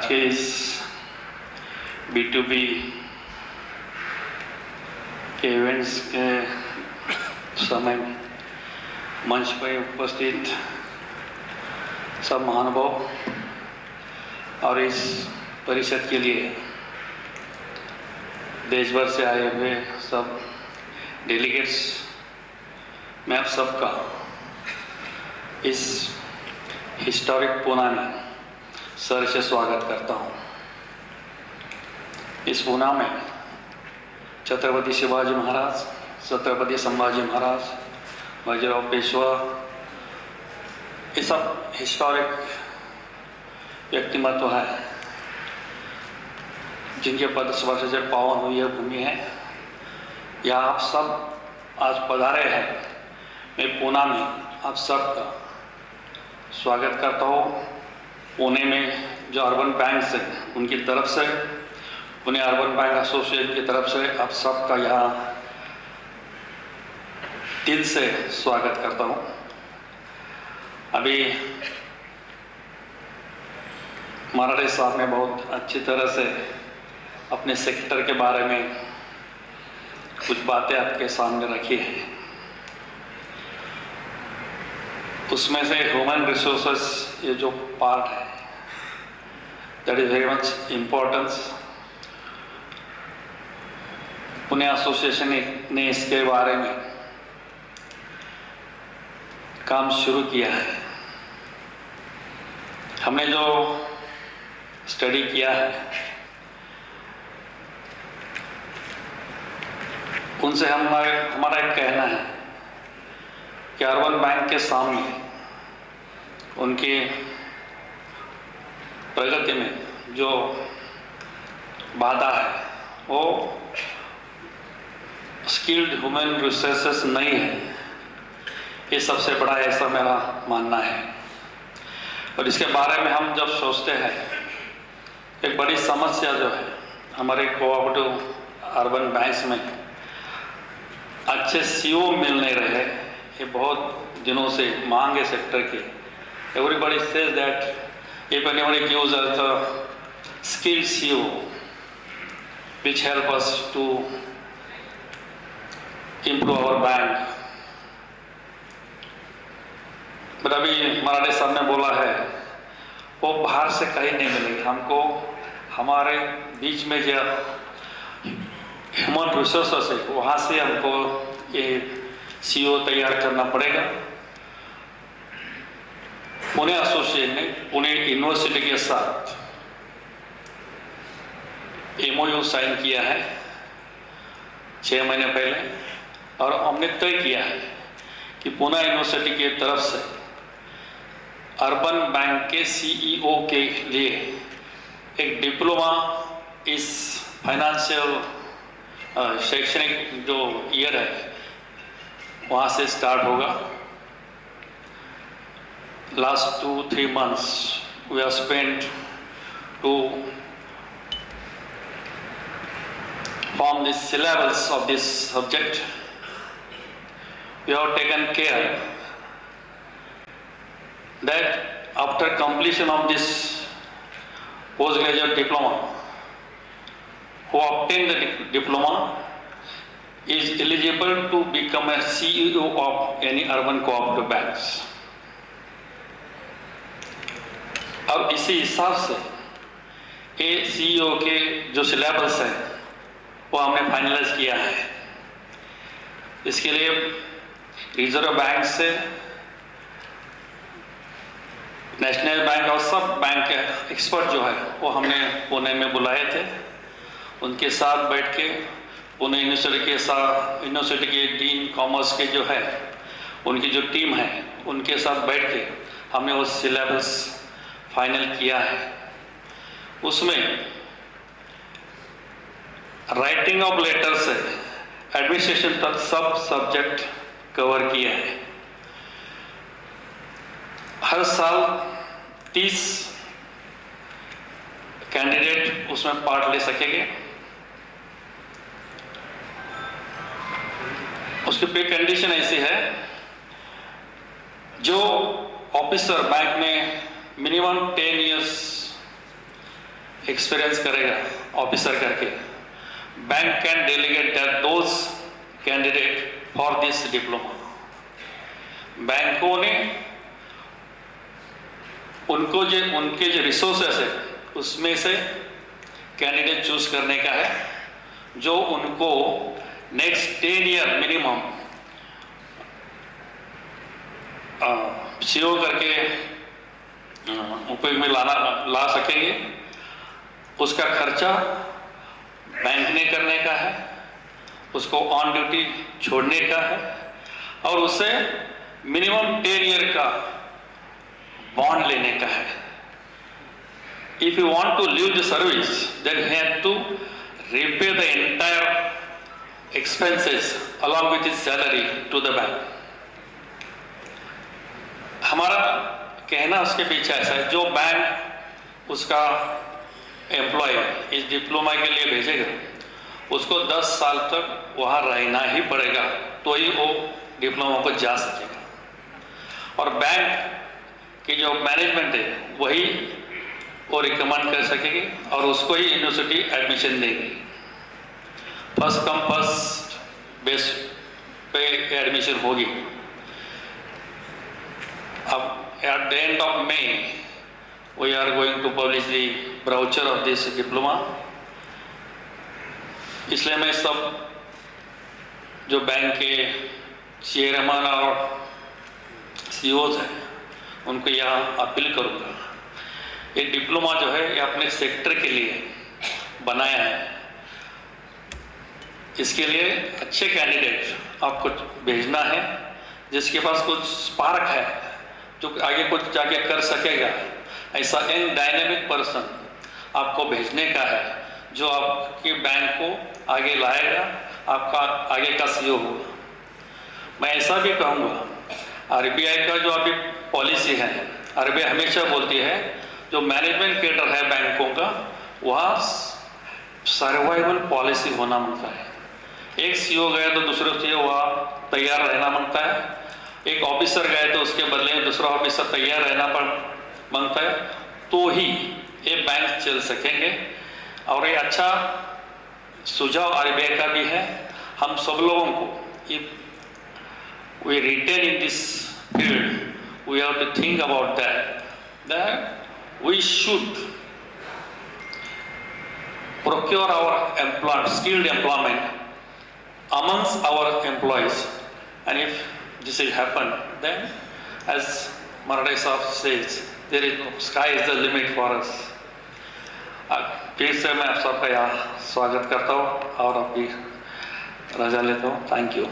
आज के इस B2B के इवेंट्स के समय में मंच पर उपस्थित सब महानुभाव और इस परिषद के लिए देश भर से आए हुए सब डेलीगेट्स, मैं आप सबका इस हिस्टोरिक पूना में सर से स्वागत करता हूँ। इस पूना में छत्रपति शिवाजी महाराज, छत्रपति संभाजी महाराज, बाजीराव पेशवा, ये सब हिस्टोरिक व्यक्तिमत्व है जिनके पद स्पर्श से पावन हुई यह भूमि है। यहाँ आप सब आज पधारे हैं। मैं पूना में आप सबका स्वागत करता हूँ। पुणे में जो अर्बन बैंक है उनकी तरफ से, पुणे अर्बन बैंक एसोसिएशन की तरफ से आप सबका यहाँ दिल से स्वागत करता हूँ। अभी मराठे साहब ने बहुत अच्छी तरह से अपने सेक्टर के बारे में कुछ बातें आपके सामने रखी है। उसमें से ह्यूमन रिसोर्सेस ये जो पार्ट है that is very much importance. Pune association ने इसके बारे में काम शुरू किया है। हमने जो स्टडी किया है उनसे हमारा एक कहना है कि अर्बन बैंक के सामने उनकी प्रगति में जो बाधा है वो स्किल्ड ह्यूमन रिसोर्सेस नहीं है। ये सबसे बड़ा ऐसा मेरा मानना है। और इसके बारे में हम जब सोचते हैं, एक बड़ी समस्या जो है हमारे कोऑपरेटिव अर्बन बैंक्स में अच्छे सीईओ मिल नहीं रहे। ये बहुत दिनों से मांग है सेक्टर की। Everybody says that if anybody gives us a skilled CEO which help us to improve our bank. But अभी मराठे साहब ने बोला है वो बाहर से कहीं नहीं मिलेंगे। हमको हमारे बीच में जो ह्यूमन रिसोर्सेस है वहाँ से हमको ये सीईओ तैयार करना पड़ेगा। पुणे एसोसिएशन ने पुणे यूनिवर्सिटी के साथ एमओयू साइन किया है 6 महीने पहले, और हमने तय किया है कि पुणे यूनिवर्सिटी की तरफ से अर्बन बैंक के सीईओ के लिए एक डिप्लोमा इस फाइनेंशियल शैक्षणिक जो ईयर है वहाँ से स्टार्ट होगा। Last 2-3 months we have spent to form the syllabus of this subject. We have taken care that after completion of this postgraduate diploma, who obtain the diploma is eligible to become a CEO of any urban cooperative banks. अब इसी हिसाब से ये CEO के जो syllabus है वो हमने फाइनलाइज किया है। इसके लिए रिजर्व बैंक से नेशनल बैंक और सब बैंक के एक्सपर्ट जो है वो हमने पुणे में बुलाए थे। उनके साथ बैठ के पुणे यूनिवर्सिटी के डीन कॉमर्स के जो है उनकी जो टीम है उनके साथ बैठ के हमने वो सिलेबस फाइनल किया है। उसमें राइटिंग ऑफ लेटर से एडमिनिस्ट्रेशन तक सब सब्जेक्ट कवर किया है। हर साल 30 कैंडिडेट उसमें पार्ट ले सकेंगे। उसकी पे कंडीशन ऐसी है, जो ऑफिसर बैंक में मिनिमम 10 years एक्सपीरियंस करेगा ऑफिसर करके, bank can delegate that those candidate for this diploma. बैंकों ने उनको जो उनके जो रिसोर्सेस है उसमें से कैंडिडेट चूज करने का है जो उनको नेक्स्ट 10 ईयर मिनिमम सीओ करके उपयोग में ला सकेंगे। उसका खर्चा बैंक ने करने का है, उसको ऑन ड्यूटी छोड़ने का है और उससे मिनिमम 10 ईयर का बॉन्ड लेने का है। If you want to leave the service, then he had to repay the entire expenses along with his salary to the bank. हमारा कहना उसके पीछे ऐसा है, जो बैंक उसका एम्प्लॉय इस डिप्लोमा के लिए भेजेगा उसको 10 साल तक वहाँ रहना ही पड़ेगा तो ही वो डिप्लोमा को जा सकेगा। और बैंक की जो मैनेजमेंट है वही वो रिकमेंड कर सकेगी और उसको ही यूनिवर्सिटी एडमिशन देगी। फर्स्ट कम फर्स्ट बेस पे एडमिशन होगी। अब at the end of May we are going to publish the brochure of this diploma। इसलिए मैं सब जो बैंक के चेयरमैन और सीईओज हैं उनको यहाँ अपील करूँगा, ये डिप्लोमा जो है ये अपने सेक्टर के लिए बनाया है। इसके लिए अच्छे कैंडिडेट आपको भेजना है जिसके पास कुछ स्पार्क है, जो आगे कुछ जाके कर सकेगा। ऐसा यंग डायनेमिक पर्सन आपको भेजने का है जो आपके बैंक को आगे लाएगा, आपका आगे का सीईओ होगा। मैं ऐसा भी कहूँगा, आरबीआई का जो अभी पॉलिसी है, आरबीआई हमेशा बोलती है जो मैनेजमेंट कैडर है बैंकों का वहाँ सर्वाइवल पॉलिसी होना मांगता है। एक सीईओ गए तो दूसरे सीईओ वहाँ तैयार रहना मांगता है, एक ऑफिसर गए तो उसके बदले में दूसरा ऑफिसर तैयार रहना मांगता है, तो ही ये बैंक चल सकेंगे। और ये अच्छा सुझाव आरबीआई का भी है। हम सब लोगों को if we retain in this field we have to think about that we should procure our skilled employment amongst our employees, and if this will happen, then as Maradai Sahab says, there is no sky is the limit for us। फिर से मैं आप सबका यहाँ स्वागत करता हूँ और आपकी रजा लेता हूँ। Thank you.